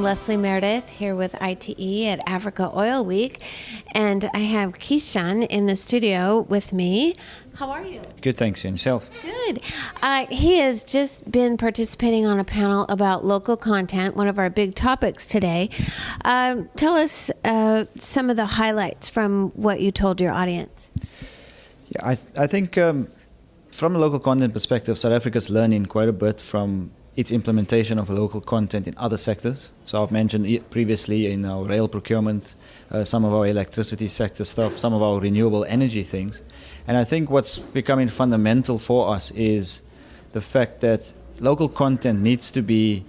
I'm Leslie Meredith here with ITE at Africa Oil Week, and I have Kishan in the studio with me. How are you? Good, thanks. And yourself? Good. He has just been participating on a panel about local content, one of our big topics today. Tell us some of the highlights from what you told your audience. Yeah, I think from a local content perspective, South Africa's learning quite a bit from its implementation of local content in other sectors. So I've mentioned previously in our rail procurement, some of our electricity sector stuff, some of our renewable energy things. And I think what's becoming fundamental for us is the fact that local content needs to be,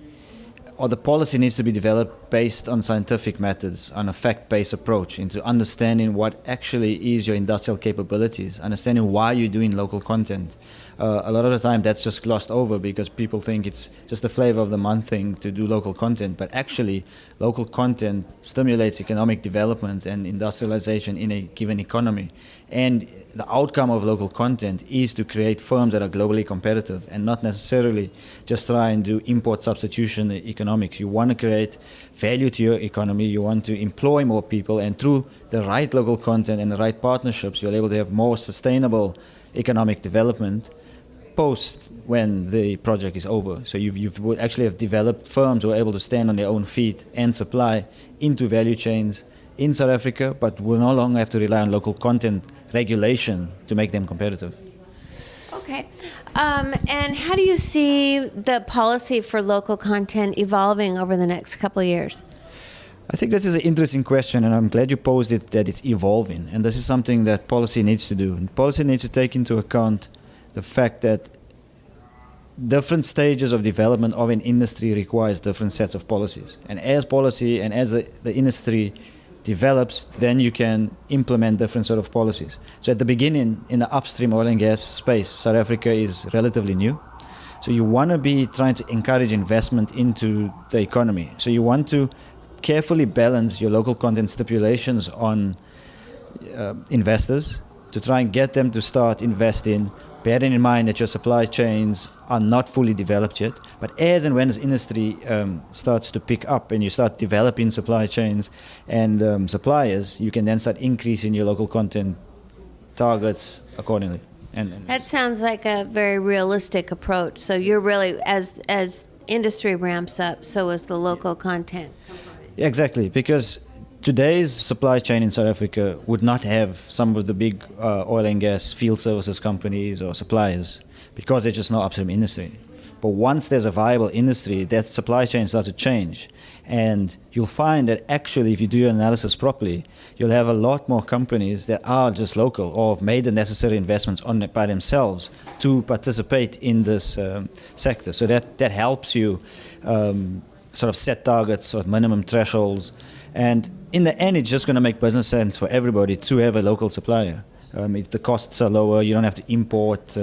or the policy needs to be developed based on scientific methods, on a fact-based approach into understanding what actually is your industrial capabilities, understanding why you're doing local content. A lot of the time that's just glossed over because people think it's just a flavor of the month thing to do local content, but actually local content stimulates economic development and industrialization in a given economy. And the outcome of local content is to create firms that are globally competitive and not necessarily just try and do import substitution economics. You want to create value to your economy, you want to employ more people, and through the right local content and the right partnerships, you're able to have more sustainable economic development post when the project is over. So you would actually have developed firms who are able to stand on their own feet and supply into value chains in South Africa, but will no longer have to rely on local content regulation to make them competitive. Okay. And how do you see the policy for local content evolving over the next couple of years? I think this is an interesting question, and I'm glad you posed it, that it's evolving. And this is something that policy needs to do. And policy needs to take into account the fact that different stages of development of an industry requires different sets of policies. And as policy and as the industry develops, then you can implement different sort of policies. So at the beginning, in the upstream oil and gas space, South Africa is relatively new. So you want to be trying to encourage investment into the economy. So you want to carefully balance your local content stipulations on investors to try and get them to start investing, bearing in mind that your supply chains are not fully developed yet. But as and when this industry starts to pick up and you start developing supply chains and suppliers, you can then start increasing your local content targets accordingly. And that sounds like a very realistic approach. So you're really, as industry ramps up, so is the local content. Yeah, exactly, because today's supply chain in South Africa would not have some of the big oil and gas field services companies or suppliers because there's just no upstream industry. But once there's a viable industry, that supply chain starts to change. And you'll find that actually, if you do your analysis properly, you'll have a lot more companies that are just local or have made the necessary investments on it by themselves to participate in this sector. So that helps you sort of set targets or minimum thresholds. And in the end, it's just going to make business sense for everybody to have a local supplier. If the costs are lower, you don't have to import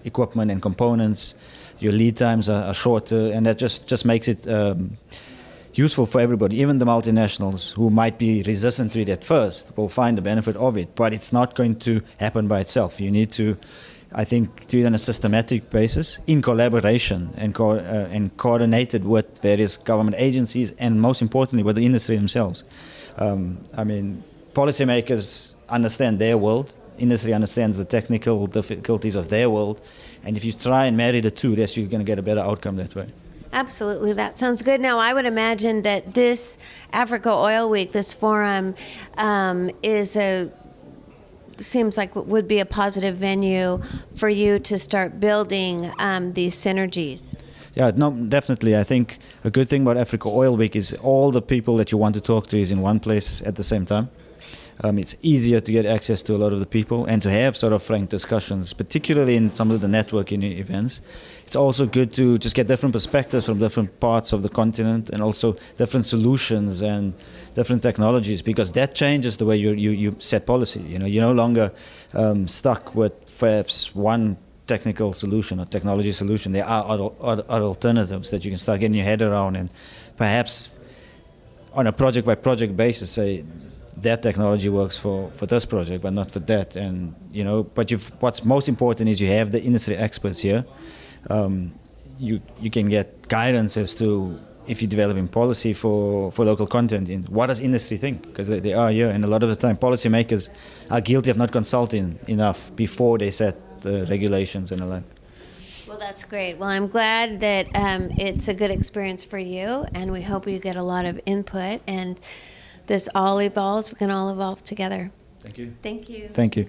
equipment and components. Your lead times are shorter, and that just makes it useful for everybody. Even the multinationals who might be resistant to it at first will find the benefit of it, but it's not going to happen by itself. You need to, I think, do it on a systematic basis in collaboration and coordinated with various government agencies and, most importantly, with the industry themselves. Policymakers understand their world. Industry understands the technical difficulties of their world. And if you try and marry the two, yes, you're going to get a better outcome that way. Absolutely. That sounds good. Now, I would imagine that this Africa Oil Week, this forum, seems like it would be a positive venue for you to start building these synergies. Yeah, no, definitely. I think a good thing about Africa Oil Week is all the people that you want to talk to is in one place at the same time. It's easier to get access to a lot of the people and to have sort of frank discussions, particularly in some of the networking events. It's also good to just get different perspectives from different parts of the continent and also different solutions and different technologies, because that changes the way you set policy. You're no longer stuck with perhaps one technical solution or technology solution. There are other alternatives that you can start getting your head around, and perhaps on a project by project basis say that technology works for this project but not for that. And but what's most important is you have the industry experts here. You can get guidance as to if you're developing policy for local content, in what does industry think? Because they are here, and a lot of the time policymakers are guilty of not consulting enough before they set the regulations and the like. Well, that's great. Well, I'm glad that it's a good experience for you, and we hope you get a lot of input, and this all evolves. We can all evolve together. Thank you. Thank you. Thank you.